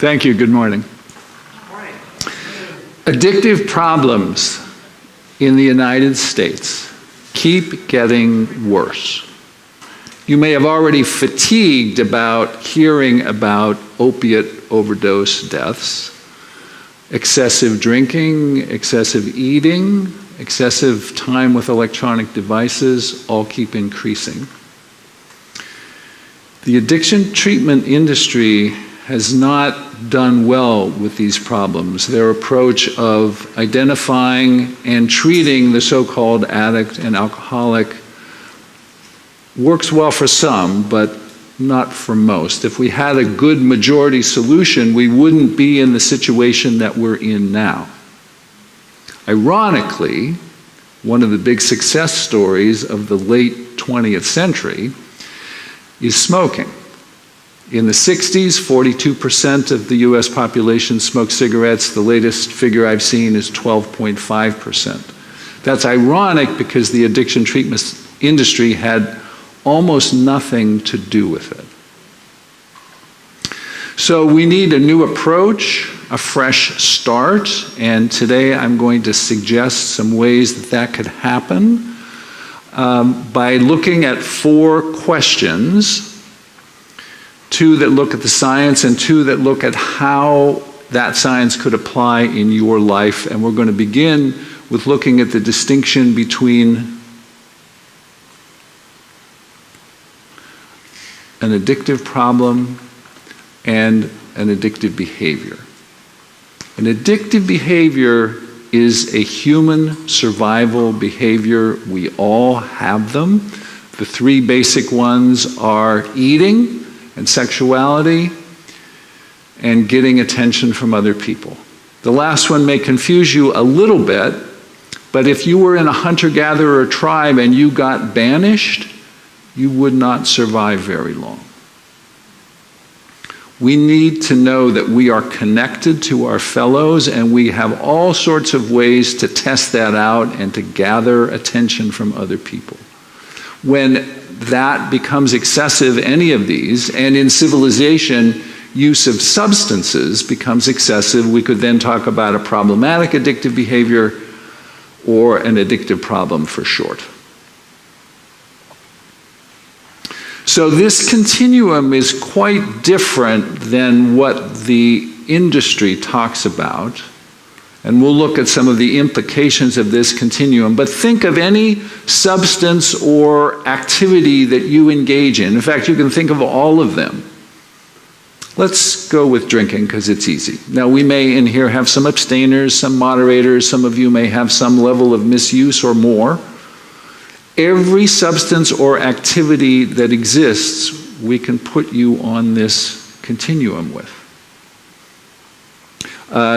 Thank you. Good morning. Addictive problems in the United States keep getting worse. You may have already fatigued about hearing about opiate overdose deaths, excessive drinking, excessive eating, excessive time with electronic devices all keep increasing. The addiction treatment industry has not done well with these problems. Their approach of identifying and treating the so-called addict and alcoholic works well for some, but not for most. If we had a good majority solution, we wouldn't be in the situation that we're in now. Ironically, one of the big success stories of the late 20th century is smoking. In the 60s, 42% of the US population smoked cigarettes. The latest figure I've seen is 12.5%. That's ironic because the addiction treatment industry had almost nothing to do with it. So we need a new approach, a fresh start, and today I'm going to suggest some ways that that could happen by looking at 4 questions. 2 that look at the science and 2 that look at how that science could apply in your life. And we're going to begin with looking at the distinction between an addictive problem and an addictive behavior. An addictive behavior is a human survival behavior. We all have them. The 3 basic ones are eating, and sexuality, and getting attention from other people. The last one may confuse you a little bit, but if you were in a hunter-gatherer tribe and you got banished, you would not survive very long. We need to know that we are connected to our fellows, and we have all sorts of ways to test that out and to gather attention from other people. When that becomes excessive, any of these, and in civilization, use of substances becomes excessive, we could then talk about a problematic addictive behavior or an addictive problem for short. So this continuum is quite different than what the industry talks about. And we'll look at some of the implications of this continuum. But think of any substance or activity that you engage in. In fact, you can think of all of them. Let's go with drinking because it's easy. Now, we may in here have some abstainers, some moderators. Some of you may have some level of misuse or more. Every substance or activity that exists, we can put you on this continuum with.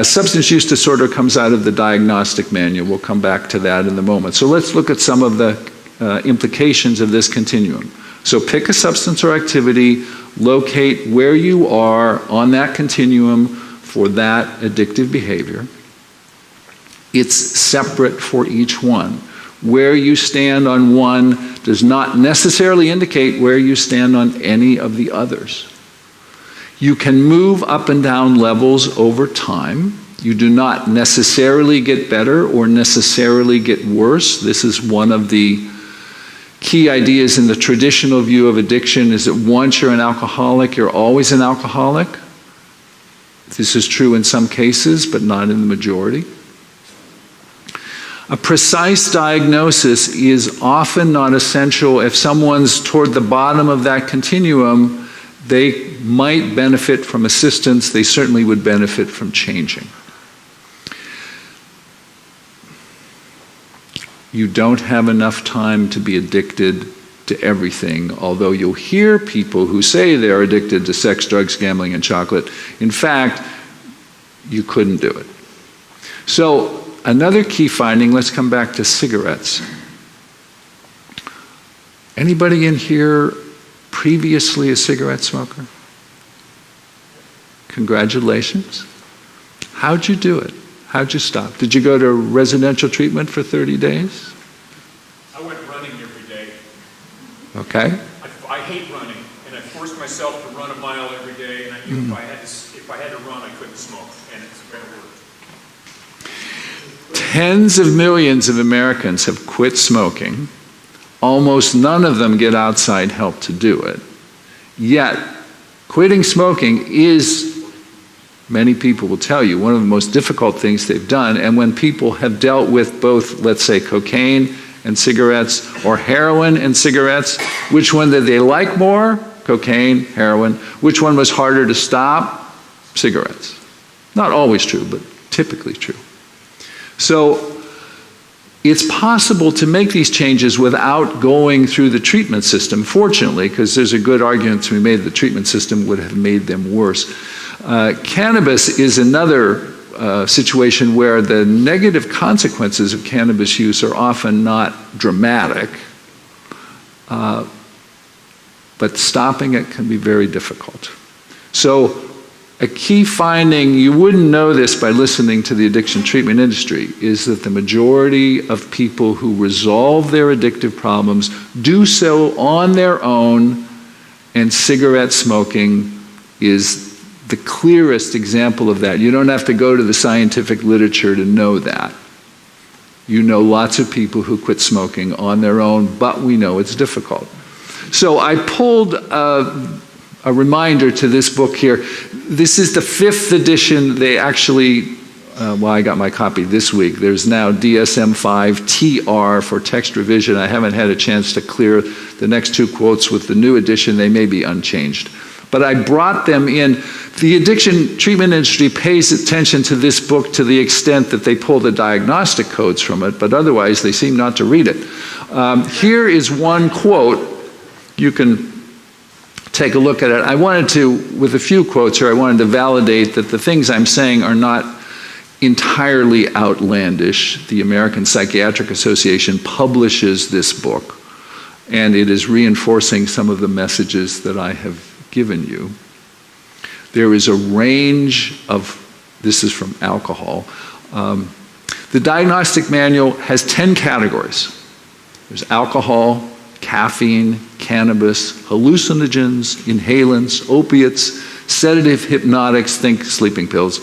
Substance use disorder comes out of the Diagnostic manual. We'll come back to that in a moment. So let's look at some of the implications of this continuum. So pick a substance or activity, locate where you are on that continuum for that addictive behavior. It's separate for each one. Where you stand on one does not necessarily indicate where you stand on any of the others. You can move up and down levels over time. You do not necessarily get better or necessarily get worse. This is one of the key ideas in the traditional view of addiction, is that once you're an alcoholic, you're always an alcoholic. This is true in some cases, but not in the majority. A precise diagnosis is often not essential. If someone's toward the bottom of that continuum, they might benefit from assistance. They certainly would benefit from changing. You don't have enough time to be addicted to everything, although you'll hear people who say they're addicted to sex, drugs, gambling, and chocolate. In fact, you couldn't do it. So another key finding, let's come back to cigarettes. Anybody in here previously a cigarette smoker? Congratulations. How'd you do it? How'd you stop? Did you go to residential treatment for 30 days? I went running every day. Okay. I hate running, and I forced myself to run a mile every day, and I knew if if I had to run, I couldn't smoke, and it's going to work. Tens of millions of Americans have quit smoking. Almost none of them get outside help to do it. Yet, quitting smoking is, many people will tell you, one of the most difficult things they've done. And when people have dealt with both, let's say, cocaine and cigarettes, or heroin and cigarettes, which one did they like more? Cocaine, heroin. Which one was harder to stop? Cigarettes. Not always true, but typically true. So it's possible to make these changes without going through the treatment system, fortunately, because there's a good argument to be made the treatment system would have made them worse. Cannabis is another situation where the negative consequences of cannabis use are often not dramatic, but stopping it can be very difficult. So a key finding, you wouldn't know this by listening to the addiction treatment industry, is that the majority of people who resolve their addictive problems do so on their own, and cigarette smoking is the clearest example of that. You don't have to go to the scientific literature to know that. You know lots of people who quit smoking on their own, but we know it's difficult. So I pulled a reminder to this book here. This is the 5th edition. They actually, I got my copy this week. There's now DSM-5 TR for text revision. I haven't had a chance to clear the next 2 quotes with the new edition. They may be unchanged. But I brought them in. The addiction treatment industry pays attention to this book to the extent that they pull the diagnostic codes from it, but otherwise they seem not to read it. Here is one quote. You can take a look at it. I wanted to, with a few quotes here, I wanted to validate that the things I'm saying are not entirely outlandish. The American Psychiatric Association publishes this book, and it is reinforcing some of the messages that I have given you. There is a range of, this is from alcohol. The Diagnostic Manual has 10 categories. There's alcohol, caffeine, cannabis, hallucinogens, inhalants, opiates, sedative hypnotics, think sleeping pills,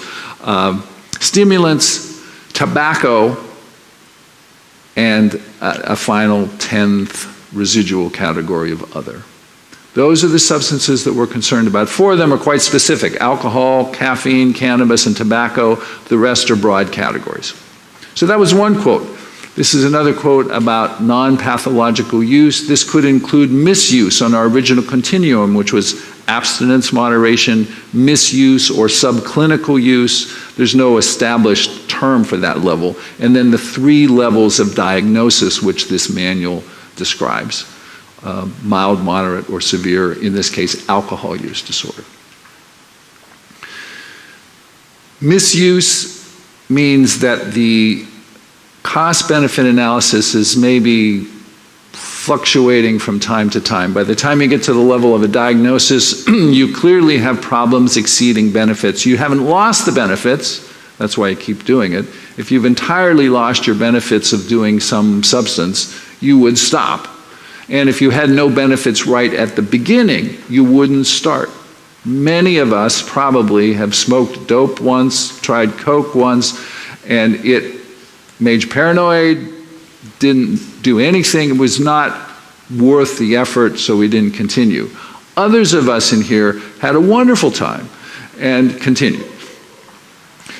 stimulants, tobacco, and a final 10th residual category of other. Those are the substances that we're concerned about. 4 of them are quite specific: alcohol, caffeine, cannabis, and tobacco. The rest are broad categories. So that was one quote. This is another quote about non-pathological use. This could include misuse on our original continuum, which was abstinence, moderation, misuse, or subclinical use. There's no established term for that level. And then the 3 levels of diagnosis, which this manual describes. Mild, moderate, or severe, in this case, alcohol use disorder. Misuse means that the cost-benefit analysis is maybe fluctuating from time to time. By the time you get to the level of a diagnosis, you clearly have problems exceeding benefits. You haven't lost the benefits, that's why you keep doing it. If you've entirely lost your benefits of doing some substance, you would stop. And if you had no benefits right at the beginning, you wouldn't start. Many of us probably have smoked dope once, tried coke once, and it made you paranoid, didn't do anything. It was not worth the effort, so we didn't continue. Others of us in here had a wonderful time and continued.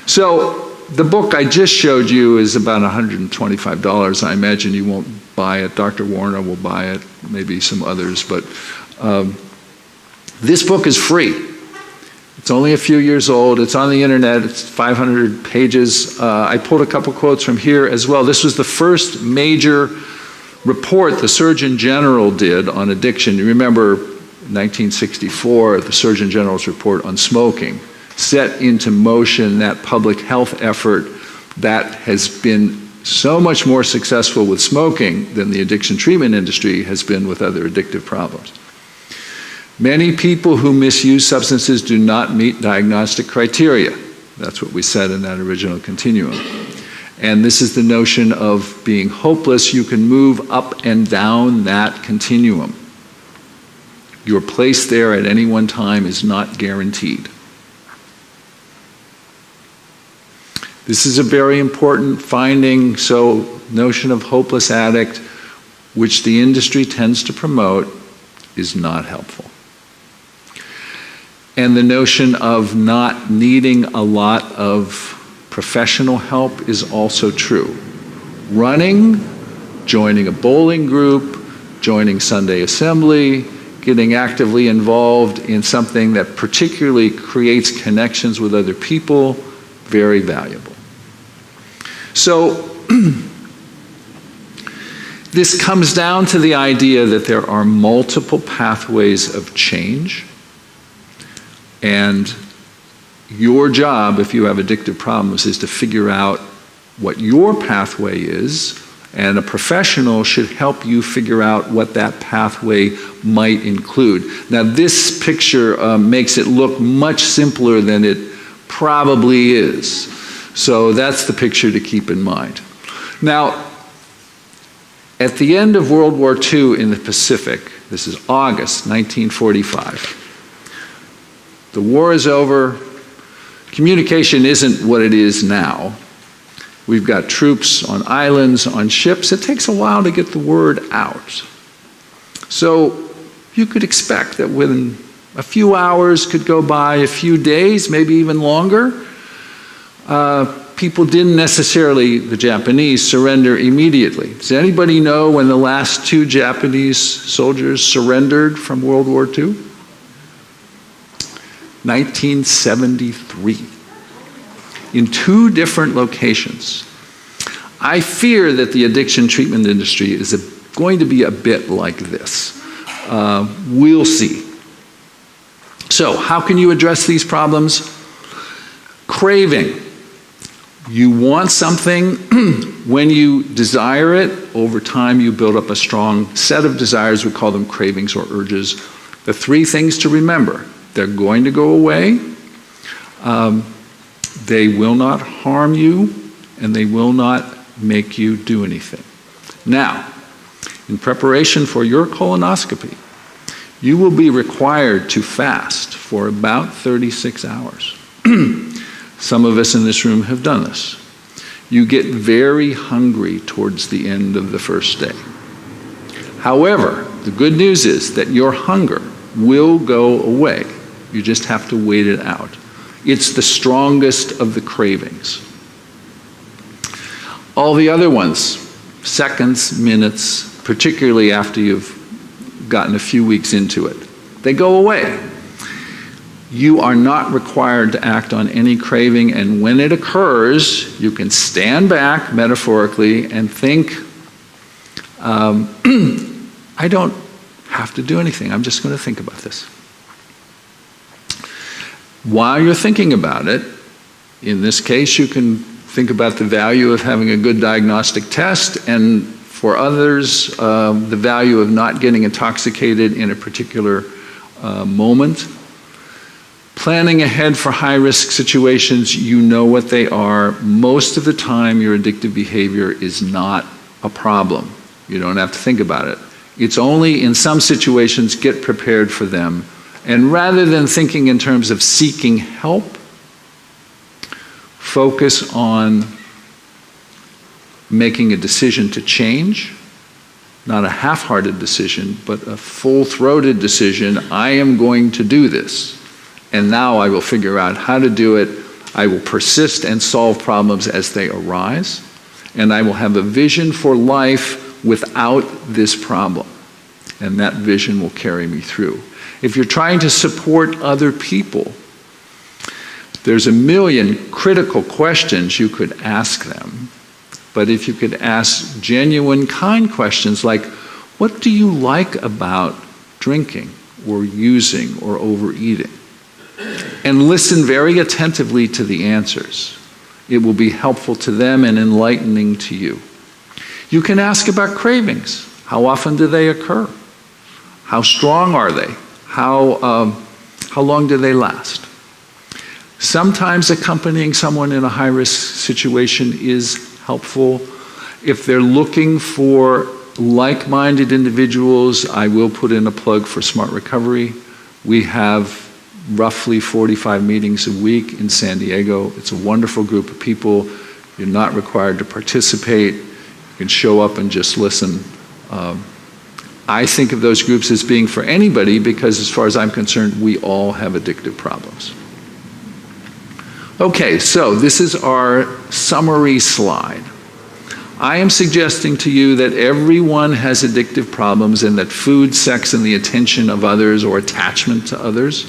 So the book I just showed you is about $125. I imagine you won't buy it. Dr. Warner will buy it, maybe some others, but this book is free. It's only a few years old. It's on the internet. It's 500 pages. I pulled a couple quotes from here as well. This was the first major report the Surgeon General did on addiction. You remember 1964, the Surgeon General's report on smoking set into motion that public health effort that has been so much more successful with smoking than the addiction treatment industry has been with other addictive problems. Many people who misuse substances do not meet diagnostic criteria. That's what we said in that original continuum. And this is the notion of being hopeless. You can move up and down that continuum. Your place there at any one time is not guaranteed. This is a very important finding. So, notion of hopeless addict, which the industry tends to promote, is not helpful. And the notion of not needing a lot of professional help is also true. Running, joining a bowling group, joining Sunday assembly, getting actively involved in something that particularly creates connections with other people, very valuable. So, this comes down to the idea that there are multiple pathways of change, and your job, if you have addictive problems, is to figure out what your pathway is, and a professional should help you figure out what that pathway might include. Now, this picture makes it look much simpler than it probably is. So that's the picture to keep in mind. Now, at the end of World War II in the Pacific, this is August 1945, the war is over. Communication isn't what it is now. We've got troops on islands, on ships. It takes a while to get the word out. So you could expect that within a few hours could go by, a few days, maybe even longer. People didn't necessarily, the Japanese, surrender immediately. Does anybody know when the last 2 Japanese soldiers surrendered from World War II? 1973. In 2 different locations. I fear that the addiction treatment industry is going to be a bit like this. We'll see. So, how can you address these problems? Craving. You want something, when you desire it, over time you build up a strong set of desires. We call them cravings or urges. The 3 things to remember: they're going to go away. They will not harm you, and they will not make you do anything. Now, in preparation for your colonoscopy, you will be required to fast for about 36 hours. Some of us in this room have done this. You get very hungry towards the end of the first day. However, the good news is that your hunger will go away. You just have to wait it out. It's the strongest of the cravings. All the other ones, seconds, minutes, particularly after you've gotten a few weeks into it, they go away. You are not required to act on any craving, and when it occurs, you can stand back, metaphorically, and think, I don't have to do anything. I'm just going to think about this. While you're thinking about it, in this case, you can think about the value of having a good diagnostic test, and for others, the value of not getting intoxicated in a particular moment. Planning ahead for high-risk situations, you know what they are. Most of the time, your addictive behavior is not a problem. You don't have to think about it. It's only in some situations, get prepared for them. And rather than thinking in terms of seeking help, focus on making a decision to change, not a half-hearted decision, but a full-throated decision. I am going to do this, and now I will figure out how to do it. I will persist and solve problems as they arise, and I will have a vision for life without this problem, and that vision will carry me through. If you're trying to support other people, there's a million critical questions you could ask them. But if you could ask genuine, kind questions like, what do you like about drinking or using or overeating? And listen very attentively to the answers. It will be helpful to them and enlightening to you. You can ask about cravings. How often do they occur? How strong are they? How long do they last? Sometimes accompanying someone in a high-risk situation is helpful. If they're looking for like-minded individuals, I will put in a plug for Smart Recovery. We have roughly 45 meetings a week in San Diego. It's a wonderful group of people. You're not required to participate. You can show up and just listen. I think of those groups as being for anybody because, as far as I'm concerned, we all have addictive problems. Okay, so this is our summary slide. I am suggesting to you that everyone has addictive problems and that food, sex, and the attention of others or attachment to others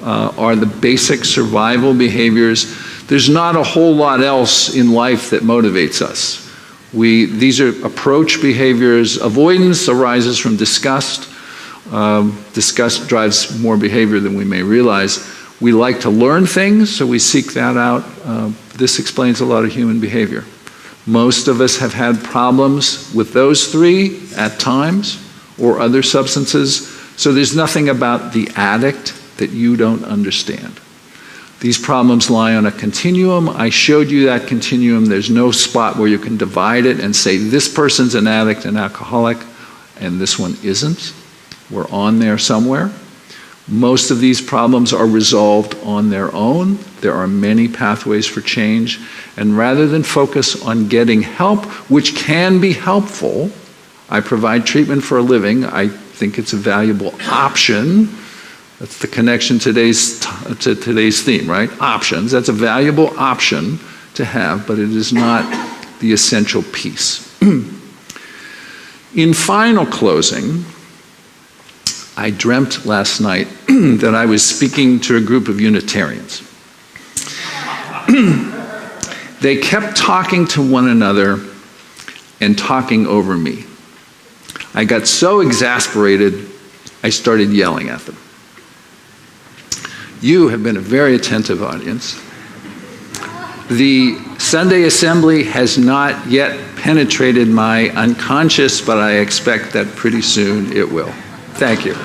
are the basic survival behaviors. There's not a whole lot else in life that motivates us. These are approach behaviors. Avoidance arises from disgust. Disgust drives more behavior than we may realize. We like to learn things, so we seek that out. This explains a lot of human behavior. Most of us have had problems with those three at times, or other substances, so there's nothing about the addict that you don't understand. These problems lie on a continuum. I showed you that continuum. There's no spot where you can divide it and say this person's an addict and alcoholic and this one isn't. We're on there somewhere. Most of these problems are resolved on their own. There are many pathways for change. And rather than focus on getting help, which can be helpful, I provide treatment for a living. I think it's a valuable option. That's the connection to today's theme, right? Options. That's a valuable option to have, but it is not the essential piece. In final closing, I dreamt last night that I was speaking to a group of Unitarians. They kept talking to one another and talking over me. I got so exasperated, I started yelling at them. You have been a very attentive audience. The Sunday assembly has not yet penetrated my unconscious, but I expect that pretty soon it will. Thank you.